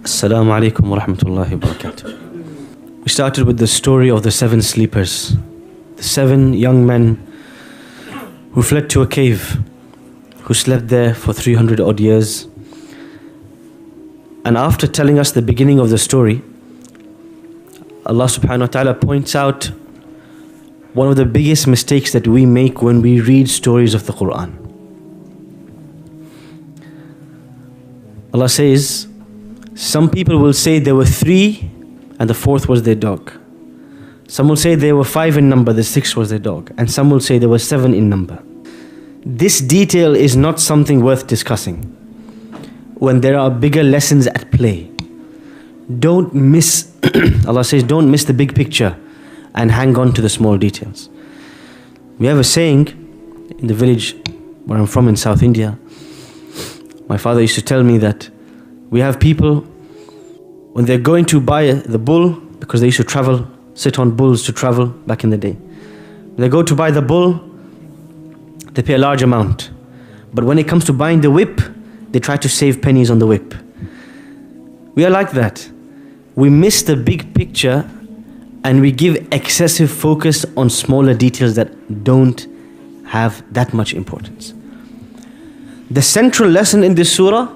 Assalamu alaikum wa rahmatullahi wa barakatuh. We started with the story of the 7 sleepers, the 7 young men who fled to a cave, who slept there for 300 odd years. And after telling us the beginning of the story, Allah subhanahu wa ta'ala points out one of the biggest mistakes that we make when we read stories of the Quran. Allah says, some people will say there were 3 and the 4th was their dog. Some will say there were 5 in number, the 6th was their dog. And some will say there were 7 in number. This detail is not something worth discussing when there are bigger lessons at play. Don't miss, Allah says, don't miss the big picture and hang on to the small details. We have a saying in the village where I'm from in South India. My father used to tell me that we have people, when they're going to buy the bull, because they used to travel, sit on bulls to travel back in the day. They go to buy the bull, they pay a large amount. But when it comes to buying the whip, they try to save pennies on the whip. We are like that. We miss the big picture and we give excessive focus on smaller details that don't have that much importance. The central lesson in this surah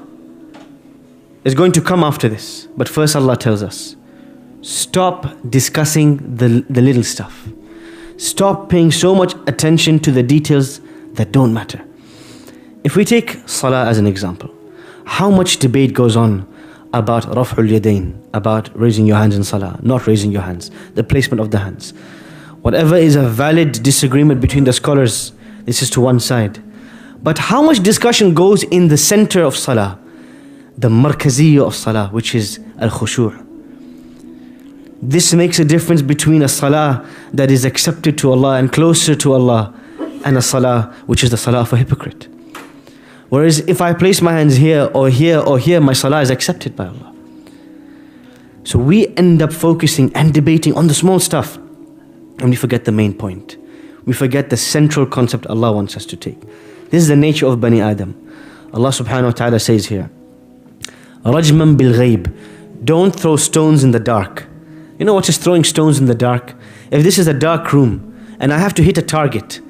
is going to come after this. But first Allah tells us, stop discussing the little stuff. Stop paying so much attention to the details that don't matter. If we take salah as an example, how much debate goes on about raf'ul yadayn, about raising your hands in salah, not raising your hands, the placement of the hands. Whatever is a valid disagreement between the scholars, this is to one side. But how much discussion goes in the center of salah, the markaziyya of salah, which is al-khushu'. This makes a difference between a salah that is accepted to Allah and closer to Allah, and a salah which is the salah of a hypocrite. Whereas if I place my hands here or here or here, my salah is accepted by Allah. So we end up focusing and debating on the small stuff, and we forget the main point. We forget the central concept Allah wants us to take. This is the nature of Bani Adam. Allah subhanahu wa ta'ala says here, Rajman bil ghayb. Don't throw stones in the dark. You know what is throwing stones in the dark? If this is a dark room and I have to hit a target,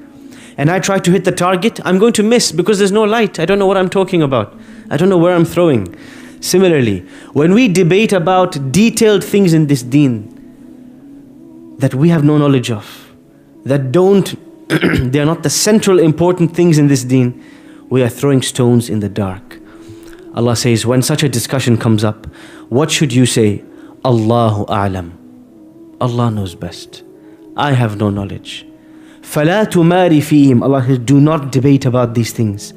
and I try to hit the target, I'm going to miss because there's no light. I don't know what I'm talking about. I don't know where I'm throwing. Similarly, when we debate about detailed things in this deen that we have no knowledge of, that they are not the central important things in this deen, we are throwing stones in the dark. Allah says, when such a discussion comes up, what should you say? Allahu a'lam. Allah knows best. I have no knowledge. فَلَا تُمَارِ فِيهِمْ. Allah says, do not debate about these things.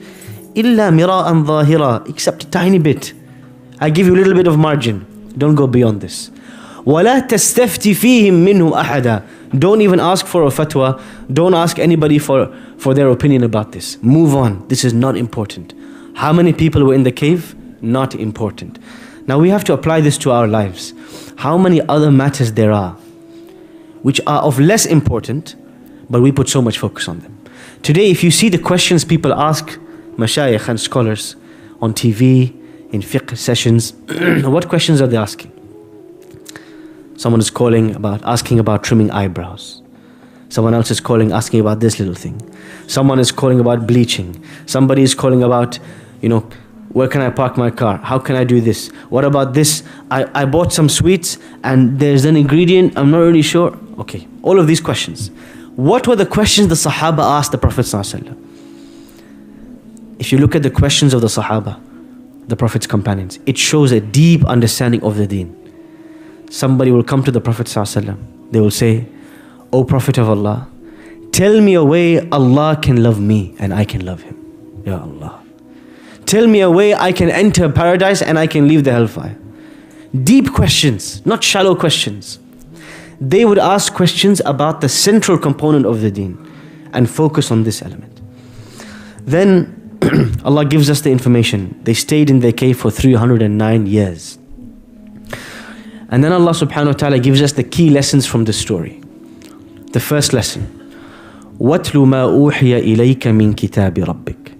إِلَّا مِرَاءً ظَاهِرًا. Except a tiny bit. I give you a little bit of margin. Don't go beyond this. وَلَا تَسْتَفْتِ فِيهِمْ مِنْهُ أَحَدًا. Don't even ask for a fatwa. Don't ask anybody for their opinion about this. Move on. This is not important. How many people were in the cave? Not important. Now we have to apply this to our lives. How many other matters there are which are of less important, but we put so much focus on them. Today, if you see the questions people ask mashayikh and scholars on TV, in fiqh sessions, what questions are they asking? Someone is asking about trimming eyebrows. Someone else is asking about this little thing. Someone is calling about bleaching. Somebody is calling about, where can I park my car? How can I do this? What about this? I bought some sweets and there's an ingredient, I'm not really sure. Okay, all of these questions. What were the questions the Sahaba asked the Prophet ﷺ? If you look at the questions of the Sahaba, the Prophet's companions, it shows a deep understanding of the deen. Somebody will come to the Prophet ﷺ. They will say, O Prophet of Allah, tell me a way Allah can love me and I can love him. Ya Allah. Tell me a way I can enter paradise and I can leave the hellfire. Deep questions, not shallow questions. They would ask questions about the central component of the deen and focus on this element. Then Allah gives us the information. They stayed in their cave for 309 years. And then Allah subhanahu wa ta'ala gives us the key lessons from this story. The first lesson, وَاتْلُ مَا أُوحِيَ إِلَيْكَ مِنْ كِتَابِ رَبِّكَ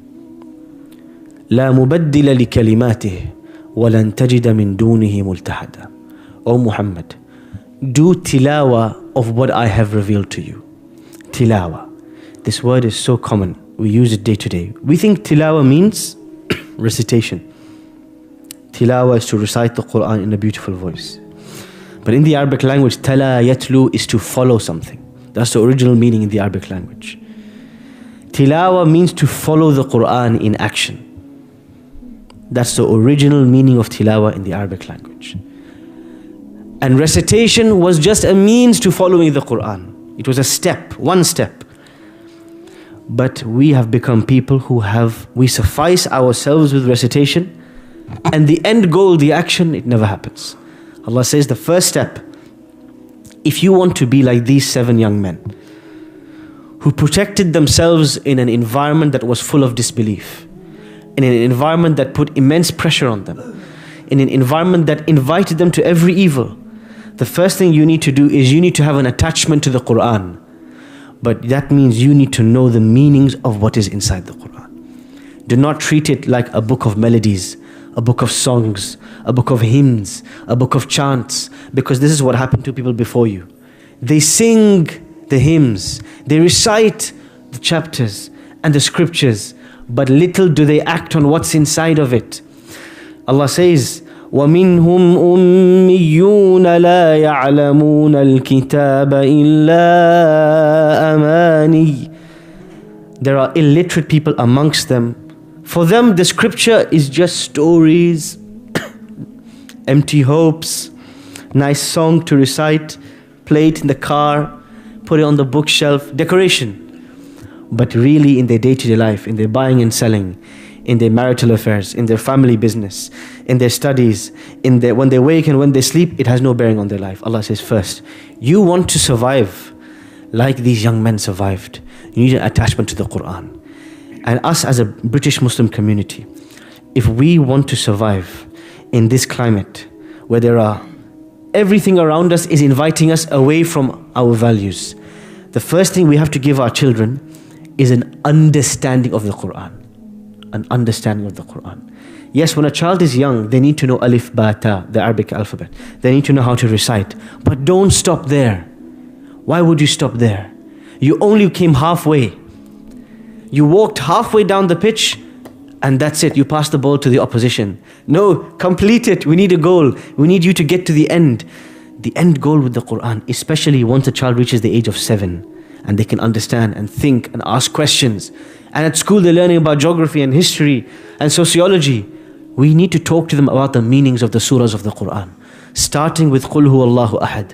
لَا مُبَدِّلَ لِكَلِمَاتِهِ وَلَن تَجِدَ مِن دُونِهِ مُلْتَحَدًا. O Muhammad, do tilawah of what I have revealed to you. Tilawah. This word is so common. We use it day to day. We think tilawah means recitation. Tilawah is to recite the Quran in a beautiful voice. But in the Arabic language, tala yatlu is to follow something. That's the original meaning in the Arabic language. Tilawah means to follow the Quran in action. That's the original meaning of tilawah in the Arabic language. And recitation was just a means to following the Quran. It was a step, one step. But we have become people we suffice ourselves with recitation, and the end goal, the action, it never happens. Allah says the first step, if you want to be like these 7 young men who protected themselves in an environment that was full of disbelief, in an environment that put immense pressure on them, in an environment that invited them to every evil, the first thing you need to do is you need to have an attachment to the Quran. But that means you need to know the meanings of what is inside the Quran. Do not treat it like a book of melodies, a book of songs, a book of hymns, a book of chants, because this is what happened to people before you. They sing the hymns, they recite the chapters and the scriptures, but little do they act on what's inside of it. Allah says, وَمِنْهُمْ أُمِّيُّونَ لَا يَعْلَمُونَ الْكِتَابَ إِلَّا أَمَانِيَّ. There are illiterate people amongst them. For them, the scripture is just stories, empty hopes, nice song to recite, play it in the car, put it on the bookshelf, decoration. But really in their day-to-day life, in their buying and selling, in their marital affairs, in their family business, in their studies, when they wake and when they sleep, it has no bearing on their life. Allah says first, you want to survive like these young men survived. You need an attachment to the Quran. And us as a British Muslim community, if we want to survive in this climate where everything around us is inviting us away from our values, the first thing we have to give our children is an understanding of the Quran. An understanding of the Quran. Yes, when a child is young, they need to know alif, ba, ta, the Arabic alphabet. They need to know how to recite. But don't stop there. Why would you stop there? You only came halfway. You walked halfway down the pitch, and that's it. You passed the ball to the opposition. No, complete it. We need a goal. We need you to get to the end. The end goal with the Quran, especially once a child reaches the age of 7, and they can understand and think and ask questions. And at school they're learning about geography and history and sociology. We need to talk to them about the meanings of the surahs of the Quran. Starting with Qul Huwallahu Ahad.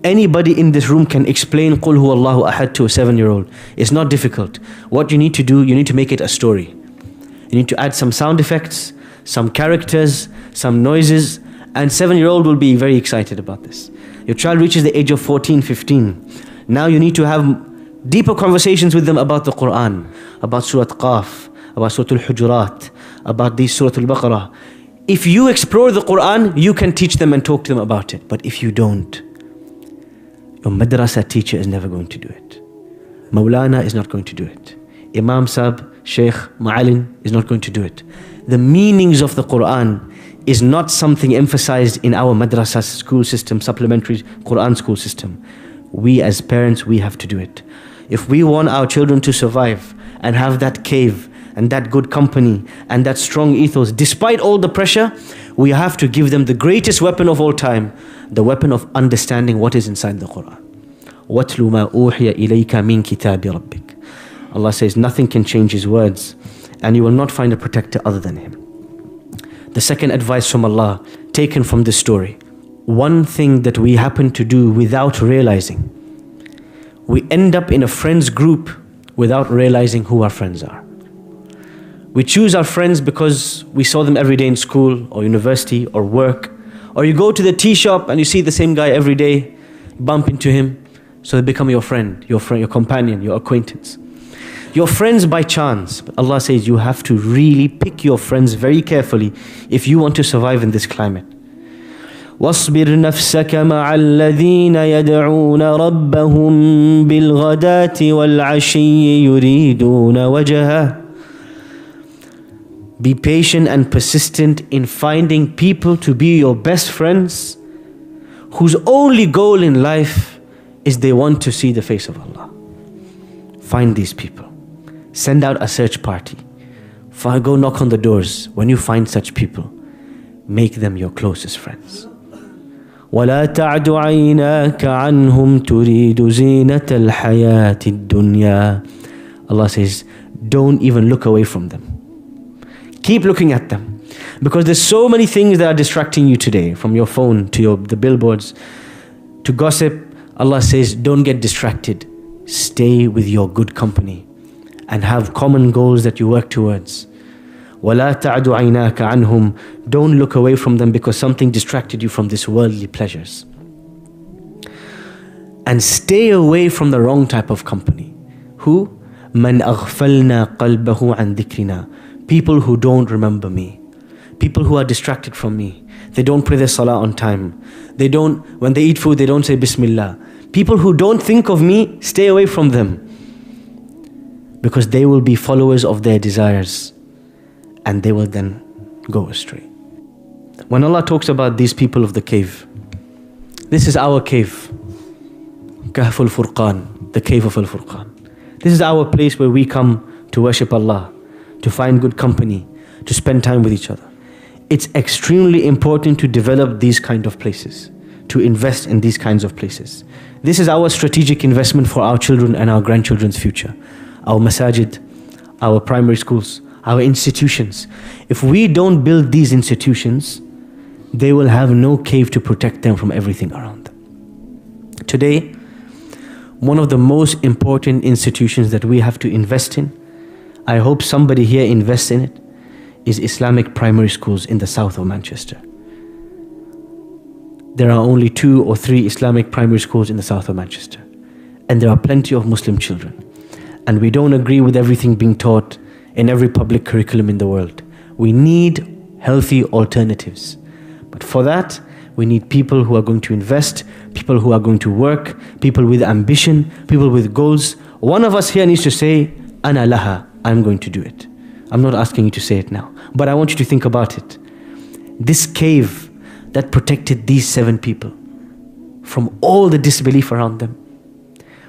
Anybody in this room can explain Qul Huwallahu Ahad to a 7-year-old. It's not difficult. What you need to do, you need to make it a story. You need to add some sound effects, some characters, some noises, and 7-year-old will be very excited about this. Your child reaches the age of 14, 15. Now you need to have deeper conversations with them about the Quran, about Surah Qaf, about Surah Al-Hujurat, about the Surah Al-Baqarah. If you explore the Quran, you can teach them and talk to them about it. But if you don't, your madrasa teacher is never going to do it. Maulana is not going to do it. Imam Sab, Sheikh, Ma'alin is not going to do it. The meanings of the Quran is not something emphasized in our madrasa school system, supplementary Quran school system. We as parents, we have to do it. If we want our children to survive and have that cave and that good company and that strong ethos, despite all the pressure, we have to give them the greatest weapon of all time, the weapon of understanding what is inside the Quran. وَاتْلُ مَا أُوحِيَ إِلَيْكَ مِنْ كِتَابِ رَبِّكَ. Allah says nothing can change His words, and you will not find a protector other than Him. The second advice from Allah, taken from this story, one thing that we happen to do without realizing, we end up in a friends group without realizing who our friends are. We choose our friends because we saw them every day in school or university or work, or you go to the tea shop and you see the same guy every day, bump into him, so they become your friend, your companion, your acquaintance. Your friends by chance. But Allah says you have to really pick your friends very carefully if you want to survive in this climate. وَاصْبِرْ نَفْسَكَ مَعَ الَّذِينَ يَدْعُونَ رَبَّهُمْ بِالْغَدَاةِ وَالْعَشِيِّ يُرِيدُونَ وَجْهَهُ. Be patient and persistent in finding people to be your best friends whose only goal in life is they want to see the face of Allah. Find these people. Send out a search party. Go knock on the doors. When you find such people, make them your closest friends. وَلَا تَعْدُ عَيْنَاكَ عَنْهُمْ تُرِيدُ زِينَةَ الْحَيَاةِ الدُّنْيَا. Allah says, don't even look away from them. Keep looking at them. Because there's so many things that are distracting you today, from your phone to the billboards, to gossip. Allah says, don't get distracted. Stay with your good company and have common goals that you work towards. وَلَا تَعْدُ عَيْنَاكَ عَنْهُمْ. Don't look away from them because something distracted you from this worldly pleasures. And stay away from the wrong type of company. Who? مَنْ أَغْفَلْنَا قَلْبَهُ عَنْ ذِكْرِنَا. People who don't remember me. People who are distracted from me. They don't pray their salah on time. When they eat food, they don't say Bismillah. People who don't think of me, stay away from them. Because they will be followers of their desires. And they will then go astray. When Allah talks about these people of the cave, this is our cave. Kahf al-Furqan, the cave of al-Furqan. This is our place where we come to worship Allah, to find good company, to spend time with each other. It's extremely important to develop these kind of places, to invest in these kinds of places. This is our strategic investment for our children and our grandchildren's future. Our masajid, our primary schools, our institutions. If we don't build these institutions, they will have no cave to protect them from everything around them. Today, one of the most important institutions that we have to invest in, I hope somebody here invests in it, is Islamic primary schools in the south of Manchester. There are only 2 or 3 Islamic primary schools in the south of Manchester. And there are plenty of Muslim children. And we don't agree with everything being taught in every public curriculum in the world. We need healthy alternatives. But for that, we need people who are going to invest, people who are going to work, people with ambition, people with goals. One of us here needs to say, Ana laha, I'm going to do it. I'm not asking you to say it now, but I want you to think about it. This cave that protected these 7 people from all the disbelief around them.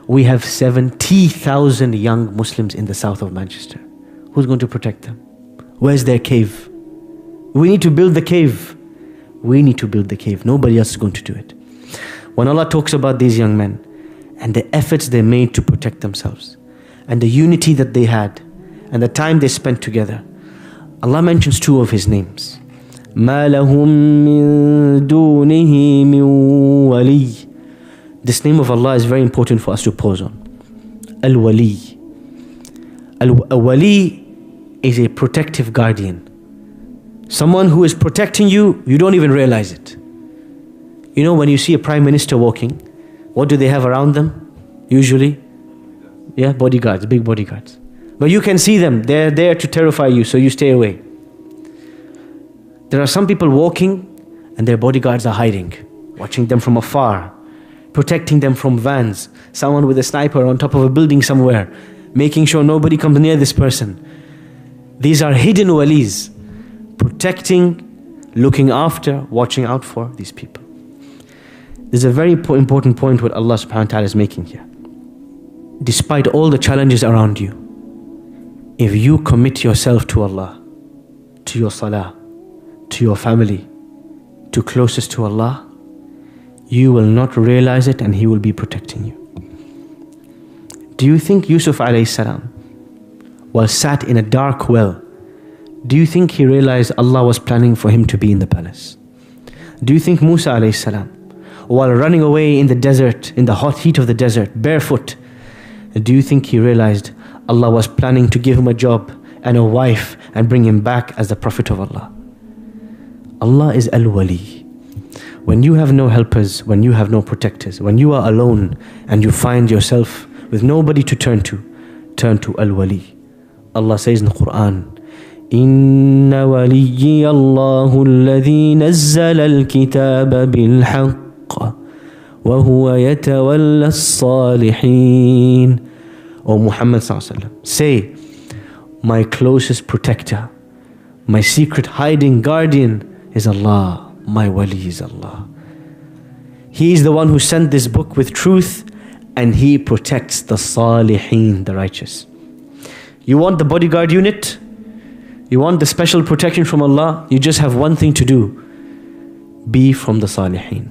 We have 70,000 young Muslims in the south of Manchester. Who's going to protect them? Where's their cave? We need to build the cave. We need to build the cave. Nobody else is going to do it. When Allah talks about these young men and the efforts they made to protect themselves and the unity that they had and the time they spent together, Allah mentions 2 of His names. مَا لَهُم مِّن دُونِهِ مِن وَلِيٍّ. This name of Allah is very important for us to pause on. Al-Wali. Al-Wali is a protective guardian. Someone who is protecting you, you don't even realize it. You know, when you see a prime minister walking, what do they have around them? Usually? Yeah, bodyguards, big bodyguards. But you can see them, they're there to terrify you, so you stay away. There are some people walking and their bodyguards are hiding, watching them from afar, protecting them from vans, someone with a sniper on top of a building somewhere, making sure nobody comes near this person. These are hidden walis, protecting, looking after, watching out for these people. There's a very important point what Allah subhanahu wa ta'ala is making here. Despite all the challenges around you, if you commit yourself to Allah, to your salah, to your family, to closest to Allah, you will not realize it and He will be protecting you. Do you think Yusuf alayhi salam was sat in a dark well? Do you think he realized Allah was planning for him to be in the palace? Do you think Musa alayhi salam, while running away in the desert, in the hot heat of the desert, barefoot, do you think he realized Allah was planning to give him a job and a wife and bring him back as the Prophet of Allah? Allah is Al-Wali. When you have no helpers, when you have no protectors, when you are alone and you find yourself with nobody to turn to Al-Wali. Allah says in the Quran, إِنَّ وَلِيِّيَ اللَّهُ الَّذِي نَزَّلَ الْكِتَابَ بِالْحَقِّ وَهُوَ يَتَوَلَّى الصَّالِحِينَ. O Muhammad sallallahu alaihi wasallam, say, my closest protector, My secret hiding guardian is Allah. My wali is Allah. He is the one who sent this book with truth, and He protects the salihin, the righteous. You want the bodyguard unit? You want the special protection from Allah? You just have one thing to do. Be from the salihin.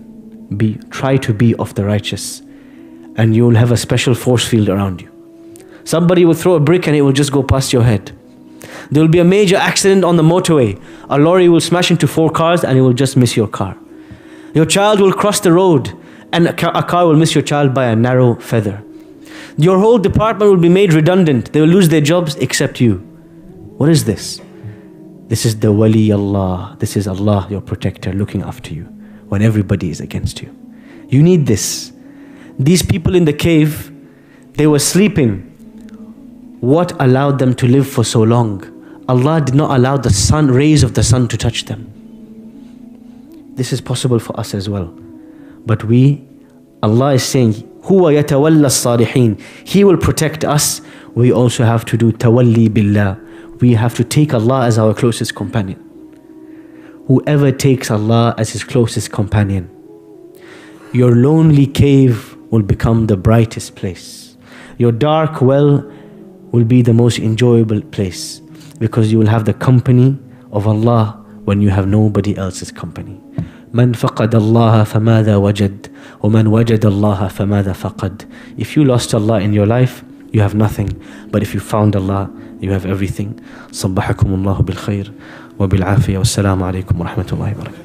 Try to be of the righteous, and you will have a special force field around you. Somebody will throw a brick and it will just go past your head. There will be a major accident on the motorway. A lorry will smash into 4 cars and it will just miss your car. Your child will cross the road and a car will miss your child by a narrow feather. Your whole department will be made redundant. They will lose their jobs except you. What is this? This is the wali Allah. This is Allah, your protector, looking after you when everybody is against you. You need this. These people in the cave, they were sleeping. What allowed them to live for so long? Allah did not allow the sun, rays of the sun to touch them. This is possible for us as well. But Allah is saying, Huwa yatawalla as-salihin. He will protect us. We also have to do tawalli billah. We have to take Allah as our closest companion. Whoever takes Allah as his closest companion, your lonely cave will become the brightest place. Your dark well will be the most enjoyable place, because you will have the company of Allah when you have nobody else's company. من فقد الله فماذا وجد ومن وجد الله فماذا فقد. If you lost Allah in your life, you have nothing. But if you found Allah, you have everything. صبحكم الله بالخير وبالعافية والسلام عليكم ورحمة الله وبركاته.